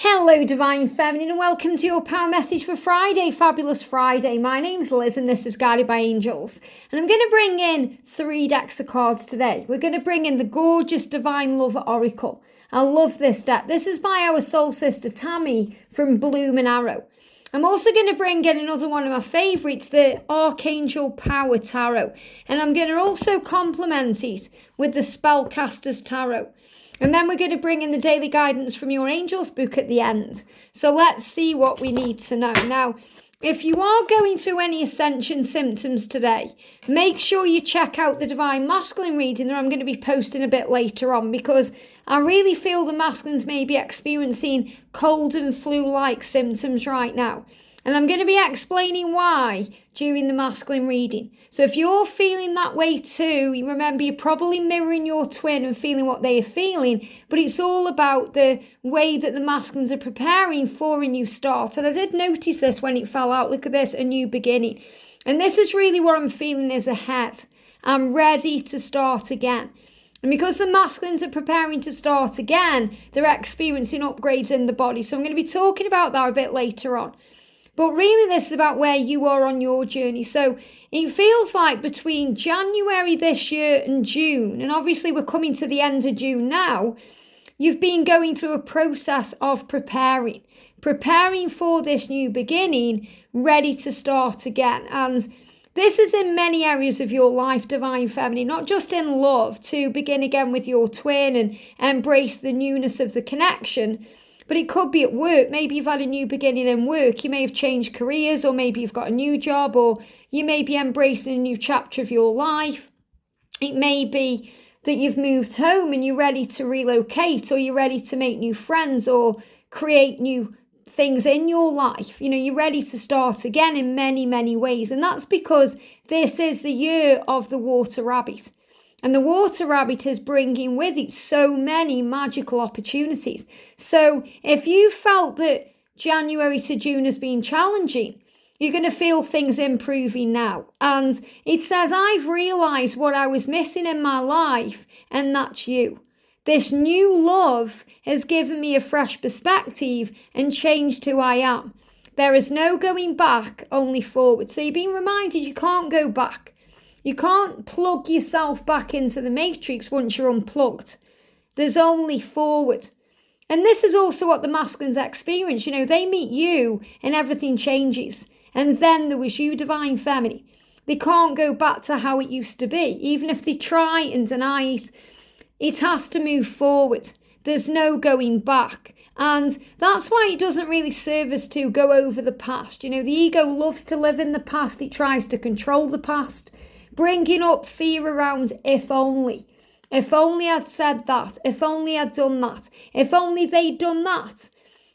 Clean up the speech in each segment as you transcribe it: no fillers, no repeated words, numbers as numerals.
Hello Divine Feminine and welcome to your power message for Friday, Fabulous Friday. My name's Liz and this is Guided by Angels. And I'm going to bring in 3 decks of cards today. We're going to bring in the gorgeous Divine Lover Oracle. I love this deck. This is by our soul sister Tammy from Bloom and Arrow. I'm also going to bring in another one of my favourites, the Archangel Power Tarot. And I'm going to also complement it with the Spellcasters Tarot. And then we're going to bring in the daily guidance from your angels book at the end. So let's see what we need to know. Now, if you are going through any ascension symptoms today, make sure you check out the Divine Masculine reading that I'm going to be posting a bit later on, because I really feel the masculines may be experiencing cold and flu-like symptoms right now. And I'm going to be explaining why during the masculine reading. So if you're feeling that way too, you remember you're probably mirroring your twin and feeling what they are feeling, but it's all about the way that the masculines are preparing for a new start. And I did notice this when it fell out. Look at this, a new beginning. And this is really what I'm feeling is ahead. I'm ready to start again. And because the masculines are preparing to start again, they're experiencing upgrades in the body. So I'm going to be talking about that a bit later on. But really this is about where you are on your journey. So it feels like between January this year and June, and obviously we're coming to the end of June now, you've been going through a process of preparing for this new beginning, ready to start again. And this is in many areas of your life, Divine Feminine, not just in love, to begin again with your twin and embrace the newness of the connection. But it could be at work. Maybe you've had a new beginning in work. You may have changed careers, or maybe you've got a new job, or you may be embracing a new chapter of your life. It may be that you've moved home and you're ready to relocate, or you're ready to make new friends or create new things in your life. You know, you're ready to start again in many, many ways. And that's because this is the year of the water rabbit. And the water rabbit is bringing with it so many magical opportunities. So if you felt that January to June has been challenging, you're going to feel things improving now. And it says, I've realised what I was missing in my life, and that's you. This new love has given me a fresh perspective and changed who I am. There is no going back, only forward. So you're being reminded you can't go back. You can't plug yourself back into the matrix once you're unplugged. There's only forward. And this is also what the masculines experience. You know, they meet you and everything changes. And then there was you, Divine Feminine. They can't go back to how it used to be. Even if they try and deny it, it has to move forward. There's no going back. And that's why it doesn't really serve us to go over the past. You know, the ego loves to live in the past. It tries to control the past, bringing up fear around if only. If only I'd said that. If only I'd done that. If only they'd done that.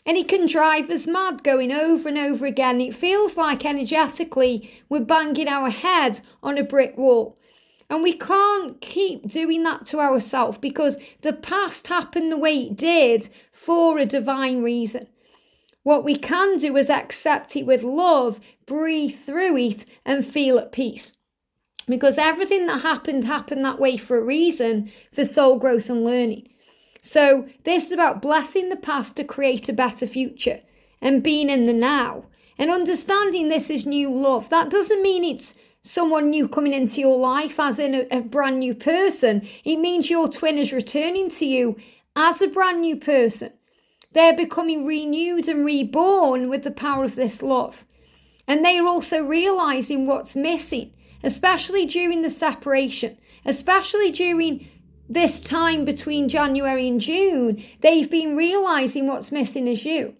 And it can drive us mad going over and over again. It feels like energetically we're banging our head on a brick wall. And we can't keep doing that to ourselves, because the past happened the way it did for a divine reason. What we can do is accept it with love, breathe through it and feel at peace. Because everything that happened that way for a reason, for soul growth and learning. So this is about blessing the past to create a better future and being in the now. And understanding this is new love. That doesn't mean it's someone new coming into your life as in a brand new person. It means your twin is returning to you as a brand new person. They're becoming renewed and reborn with the power of this love. And they are also realizing what's missing, especially during the separation, especially during this time between January and June. They've been realizing what's missing is you.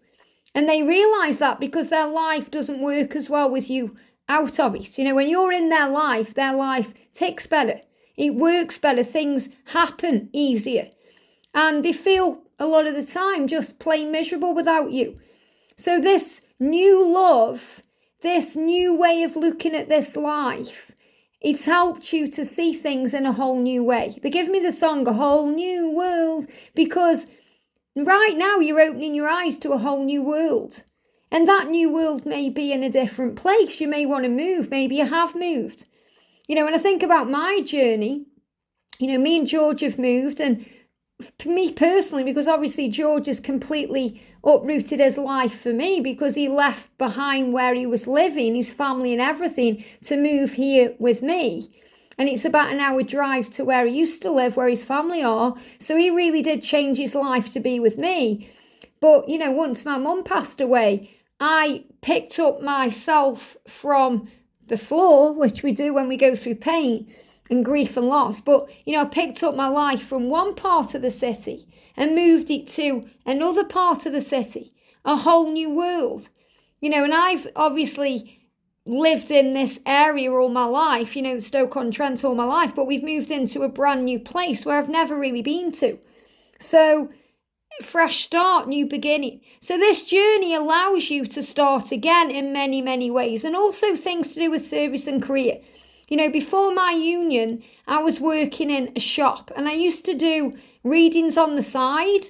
And they realize that because their life doesn't work as well with you out of it. You know, when you're in their life ticks better. It works better. Things happen easier. And they feel a lot of the time just plain miserable without you. So this new love, this new way of looking at this life, it's helped you to see things in a whole new way. They give me the song, A Whole New World, because right now you're opening your eyes to a whole new world. And that new world may be in a different place. You may want to move. Maybe you have moved. You know, when I think about my journey, you know, me and George have moved, and me personally, because obviously George has completely uprooted his life for me, because he left behind where he was living, his family and everything, to move here with me. And it's about an hour drive to where he used to live, where his family are. So he really did change his life to be with me. But, you know, once my mum passed away, I picked up myself from the floor, which we do when we go through pain and grief and loss. But, you know, I picked up my life from one part of the city and moved it to another part of the city, a whole new world. You know, and I've obviously lived in this area all my life, you know, Stoke-on-Trent all my life, but we've moved into a brand new place where I've never really been to. So, fresh start, new beginning. So this journey allows you to start again in many, many ways, and also things to do with service and career. You know, before my union, I was working in a shop, and I used to do readings on the side,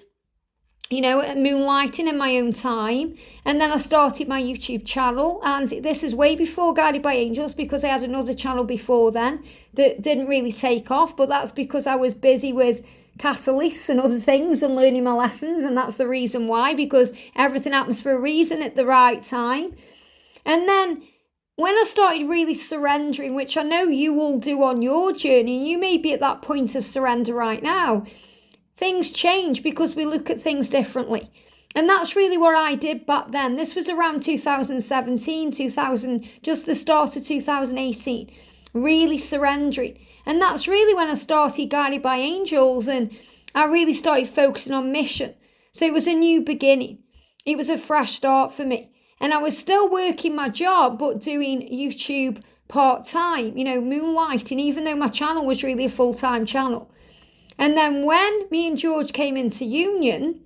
you know, moonlighting in my own time. And then I started my YouTube channel, and this is way before Guided by Angels, because I had another channel before then that didn't really take off, but that's because I was busy with catalysts and other things and learning my lessons, and that's the reason why, because everything happens for a reason at the right time. And then when I started really surrendering, which I know you all do on your journey, and you may be at that point of surrender right now, things change because we look at things differently. And that's really what I did back then. This was around 2017, just the start of 2018, really surrendering. And that's really when I started Guided by Angels, and I really started focusing on mission. So it was a new beginning. It was a fresh start for me. And I was still working my job, but doing YouTube part-time, you know, moonlighting, even though my channel was really a full-time channel. And then when me and George came into union,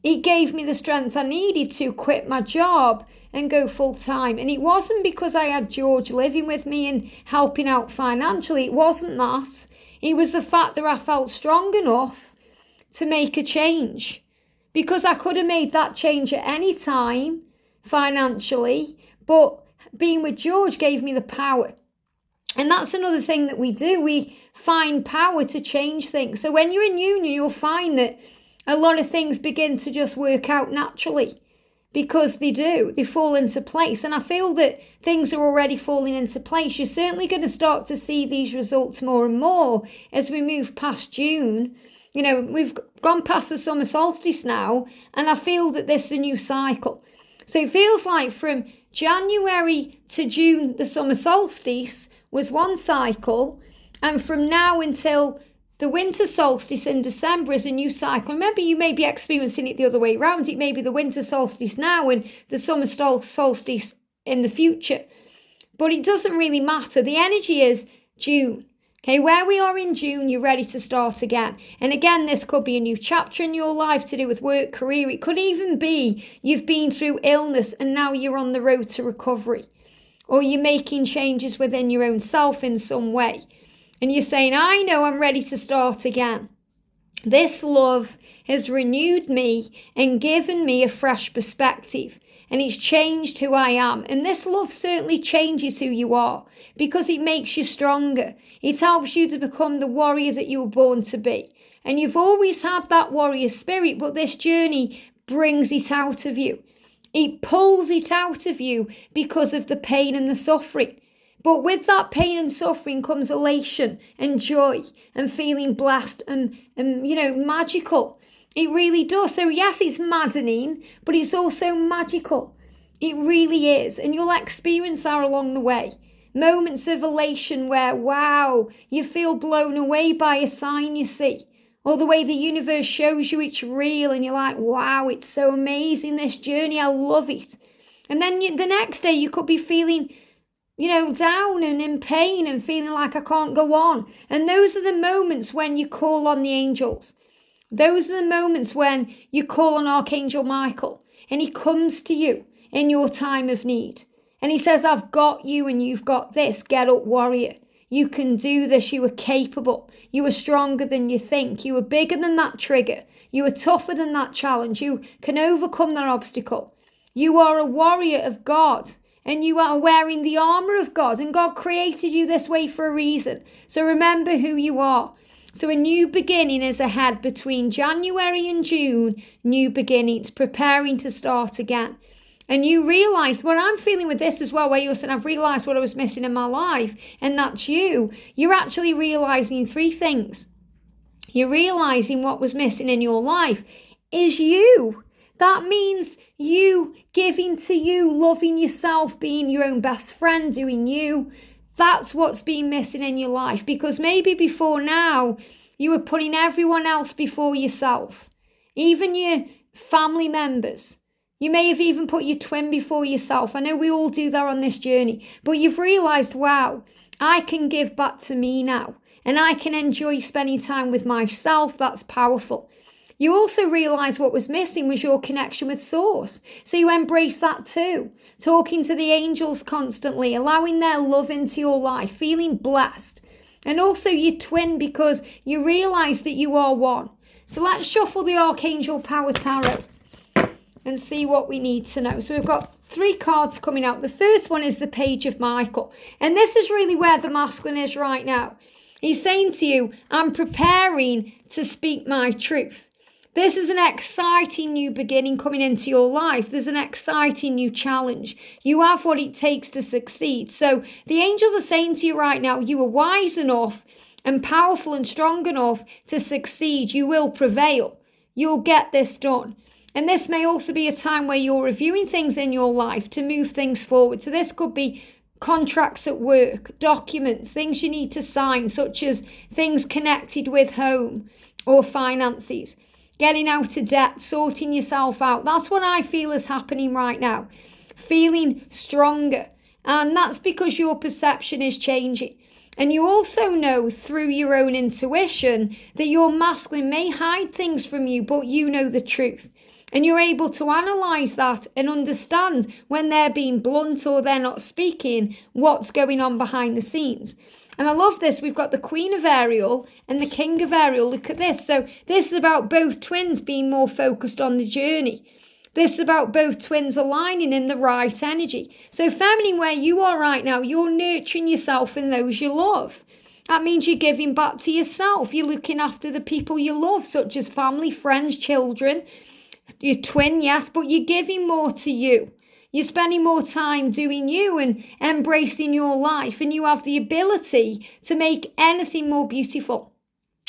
it gave me the strength I needed to quit my job and go full-time. And it wasn't because I had George living with me and helping out financially. It wasn't that. It was the fact that I felt strong enough to make a change. Because I could have made that change at any time financially, but being with George gave me the power. And that's another thing that we do. We find power to change things. So when you're in union, you'll find that a lot of things begin to just work out naturally, because they do. They fall into place. And I feel that things are already falling into place. You're certainly going to start to see these results more and more as we move past June. You know, we've gone past the summer solstice now, and I feel that this is a new cycle. So it feels like from January to June, the summer solstice was one cycle, and from now until the winter solstice in December is a new cycle. Remember, you may be experiencing it the other way around. It may be the winter solstice now and the summer solstice in the future. But it doesn't really matter. The energy is June. Okay, where we are in June, you're ready to start again. And again, this could be a new chapter in your life to do with work, career. It could even be you've been through illness and now you're on the road to recovery. Or you're making changes within your own self in some way. And you're saying, I know I'm ready to start again. This love has renewed me and given me a fresh perspective. And it's changed who I am. And this love certainly changes who you are, because it makes you stronger. It helps you to become the warrior that you were born to be. And you've always had that warrior spirit, but this journey brings it out of you. It pulls it out of you because of the pain and the suffering. But with that pain and suffering comes elation and joy and feeling blessed and magical. It really does. So yes, it's maddening, but it's also magical. It really is. And you'll experience that along the way. Moments of elation where, wow, you feel blown away by a sign you see. Or the way the universe shows you it's real and you're like, wow, it's so amazing, this journey, I love it. And then the next day you could be feeling, down and in pain and feeling like I can't go on. And those are the moments when you call on the angels. Those are the moments when you call on Archangel Michael and he comes to you in your time of need. And he says, I've got you and you've got this. Get up, warrior. You can do this. You are capable. You are stronger than you think. You are bigger than that trigger. You are tougher than that challenge. You can overcome that obstacle. You are a warrior of God. And you are wearing the armor of God. And God created you this way for a reason. So remember who you are. So a new beginning is ahead between January and June, new beginnings, preparing to start again. And you realise, what I'm feeling with this as well, where you're saying, I've realised what I was missing in my life, and that's you. You're actually realising 3 things. You're realising what was missing in your life is you. That means you giving to you, loving yourself, being your own best friend, doing you. That's what's been missing in your life, because maybe before now, you were putting everyone else before yourself, even your family members. You may have even put your twin before yourself. I know we all do that on this journey, but you've realised, wow, I can give back to me now, and I can enjoy spending time with myself. That's powerful. You also realise what was missing was your connection with Source. So you embrace that too. Talking to the angels constantly, allowing their love into your life, feeling blessed. And also your twin, because you realise that you are one. So let's shuffle the Archangel Power Tarot and see what we need to know. So we've got 3 cards coming out. The first one is the Page of Michael. And this is really where the masculine is right now. He's saying to you, I'm preparing to speak my truth. This is an exciting new beginning coming into your life. There's an exciting new challenge. You have what it takes to succeed. So the angels are saying to you right now, you are wise enough and powerful and strong enough to succeed. You will prevail. You'll get this done. And this may also be a time where you're reviewing things in your life to move things forward. So this could be contracts at work, documents, things you need to sign, such as things connected with home or finances, getting out of debt, sorting yourself out. That's what I feel is happening right now. Feeling stronger. And that's because your perception is changing. And you also know through your own intuition that your masculine may hide things from you, but you know the truth. And you're able to analyse that and understand when they're being blunt or they're not speaking, what's going on behind the scenes. And I love this. We've got the Queen of Ariel and the King of Ariel. Look at this. So this is about both twins being more focused on the journey. This is about both twins aligning in the right energy. So feminine, where you are right now, you're nurturing yourself and those you love. That means you're giving back to yourself. You're looking after the people you love, such as family, friends, children, your twin, yes, but you're giving more to you. You're spending more time doing you and embracing your life, and you have the ability to make anything more beautiful,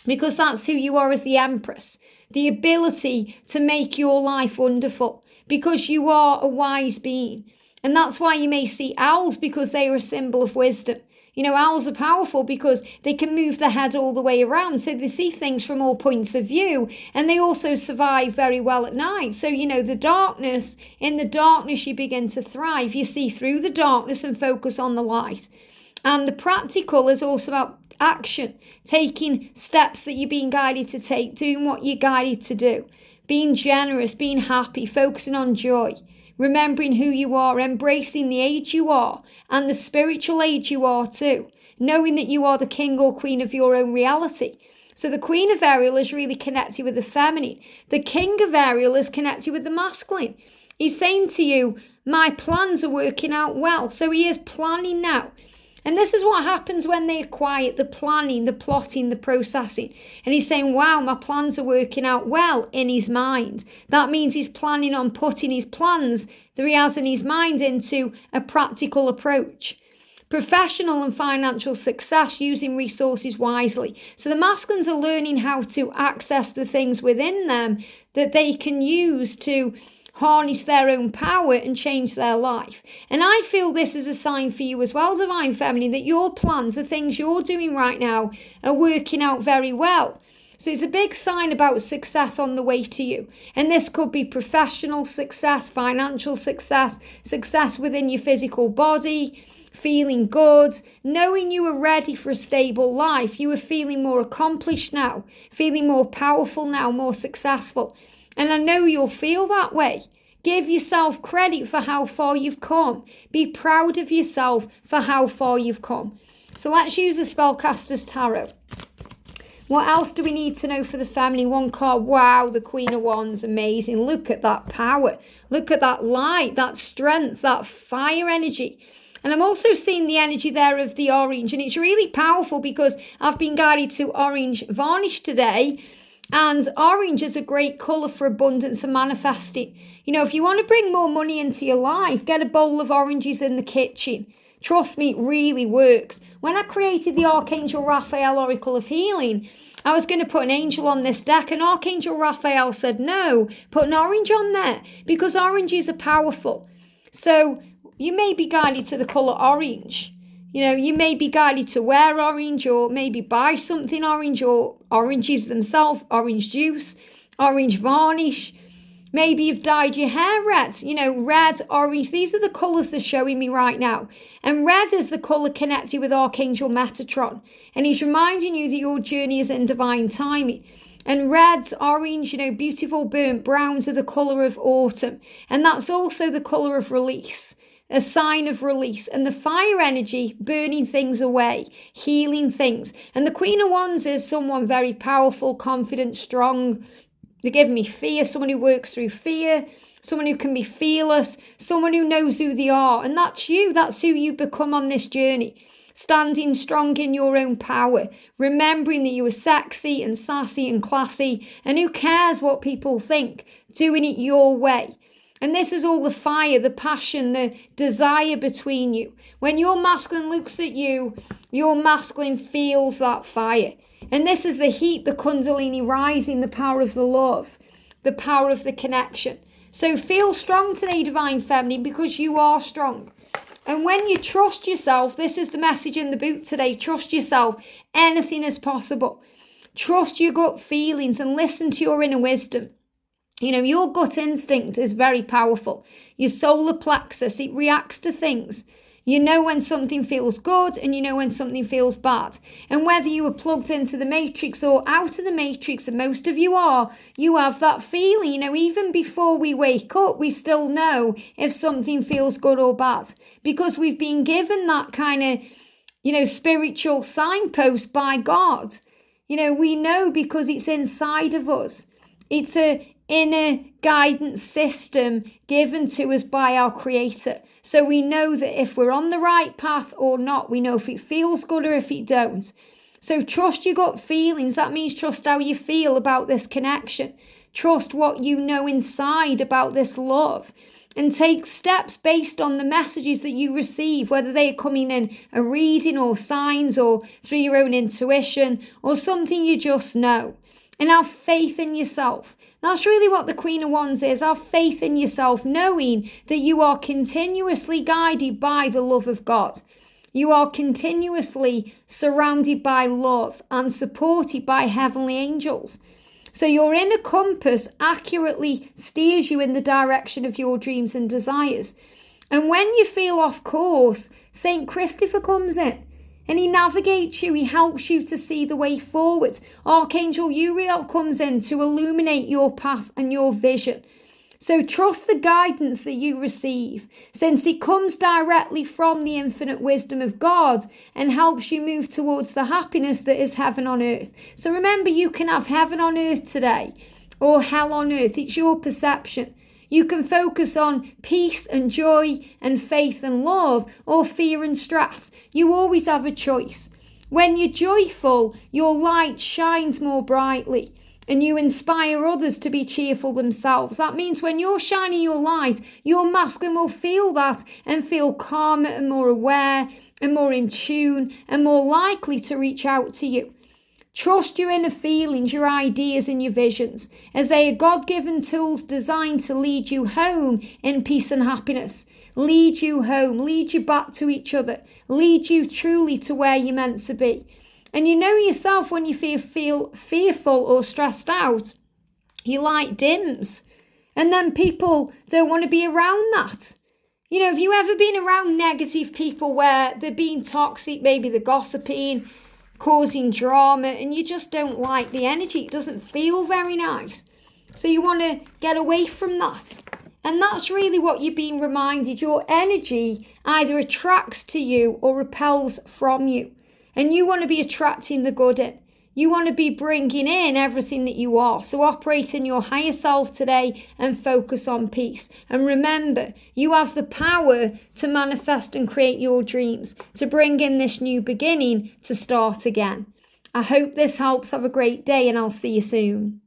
because that's who you are as the Empress. The ability to make your life wonderful, because you are a wise being. And that's why you may see owls, because they are a symbol of wisdom. You know, owls are powerful because they can move their head all the way around. So they see things from all points of view, and they also survive very well at night. So, you know, in the darkness you begin to thrive. You see through the darkness and focus on the light. And the practical is also about action, taking steps that you're being guided to take, doing what you're guided to do, being generous, being happy, focusing on joy. Remembering who you are, embracing the age you are and the spiritual age you are too, knowing that you are the king or queen of your own reality. So the Queen of Ariel is really connected with the feminine. The King of Ariel is connected with the masculine. He's saying to you, my plans are working out well. So he is planning now. And this is what happens when they're quiet, the planning, the plotting, the processing. And he's saying, wow, my plans are working out well in his mind. That means he's planning on putting his plans that he has in his mind into a practical approach. Professional and financial success, using resources wisely. So the masculines are learning how to access the things within them that they can use to harness their own power and change their life. And I feel this is a sign for you as well, Divine Feminine, that your plans, the things you're doing right now, are working out very well. So it's a big sign about success on the way to you. And this could be professional success, financial success, success within your physical body, feeling good, knowing you are ready for a stable life. You are feeling more accomplished now, feeling more powerful now, more successful. And I know you'll feel that way. Give yourself credit for how far you've come. Be proud of yourself for how far you've come. So let's use the Spellcasters Tarot. What else do we need to know for the feminine? One card. Wow, the Queen of Wands. Amazing. Look at that power. Look at that light, that strength, that fire energy. And I'm also seeing the energy there of the orange. And it's really powerful because I've been guided to orange varnish today. And orange is a great colour for abundance and manifesting. You know, if you want to bring more money into your life, get a bowl of oranges in the kitchen. Trust me, it really works. When I created the Archangel Raphael Oracle of Healing, I was going to put an angel on this deck, and Archangel Raphael said, no, put an orange on there, because oranges are powerful. So you may be guided to the colour orange. You know, you may be guided to wear orange, or maybe buy something orange, or oranges themselves, orange juice, orange varnish. Maybe you've dyed your hair red, you know, red, orange. These are the colours they're showing me right now. And red is the colour connected with Archangel Metatron. And he's reminding you that your journey is in divine timing. And reds, orange, you know, beautiful burnt browns are the colour of autumn. And that's also the colour of release, a sign of release. And the fire energy, burning things away, healing things. And the Queen of Wands is someone very powerful, confident, strong. They're giving me fear, someone who works through fear, someone who can be fearless, someone who knows who they are. And that's you. That's who you become on this journey. Standing strong in your own power, remembering that you are sexy and sassy and classy, and who cares what people think, doing it your way. And this is all the fire, the passion, the desire between you. When your masculine looks at you, your masculine feels that fire. And this is the heat, the Kundalini rising, the power of the love, the power of the connection. So feel strong today, Divine Feminine, because you are strong. And when you trust yourself, this is the message in the boot today, trust yourself, anything is possible. Trust your gut feelings and listen to your inner wisdom. You know, your gut instinct is very powerful. Your solar plexus, it reacts to things. You know when something feels good and you know when something feels bad. And whether you are plugged into the matrix or out of the matrix, and most of you are, you have that feeling. You know, even before we wake up, we still know if something feels good or bad. Because we've been given that kind of, you know, spiritual signpost by God. You know, we know because it's inside of us. It's an inner guidance system given to us by our Creator. So we know that if we're on the right path or not, we know if it feels good or if it don't. So trust your gut feelings. That means trust how you feel about this connection. Trust what you know inside about this love. And take steps based on the messages that you receive, whether they are coming in a reading or signs or through your own intuition or something you just know. And have faith in yourself. That's really what the Queen of Wands is. Have faith in yourself, knowing that you are continuously guided by the love of God. You are continuously surrounded by love and supported by heavenly angels. So your inner compass accurately steers you in the direction of your dreams and desires. And when you feel off course, St. Christopher comes in. And he navigates you, he helps you to see the way forward. Archangel Uriel comes in to illuminate your path and your vision. So trust the guidance that you receive, since it comes directly from the infinite wisdom of God and helps you move towards the happiness that is heaven on earth. So remember, you can have heaven on earth today or hell on earth. It's your perception. You can focus on peace and joy and faith and love, or fear and stress. You always have a choice. When you're joyful, your light shines more brightly and you inspire others to be cheerful themselves. That means when you're shining your light, your masculine will feel that and feel calmer and more aware and more in tune and more likely to reach out to you. Trust your inner feelings, your ideas and your visions, as they are God-given tools designed to lead you home in peace and happiness. Lead you home, lead you back to each other, lead you truly to where you're meant to be. And you know yourself when you feel fearful or stressed out, your light dims. And then people don't want to be around that. You know, have you ever been around negative people where they're being toxic, maybe they're gossiping, causing drama, and you just don't like the energy? It doesn't feel very nice. So you want to get away from that. And that's really what you're being reminded. Your energy either attracts to you or repels from you. And you want to be attracting the good in. You want to be bringing in everything that you are. So operate in your higher self today and focus on peace. And remember, you have the power to manifest and create your dreams, to bring in this new beginning, to start again. I hope this helps. Have a great day and I'll see you soon.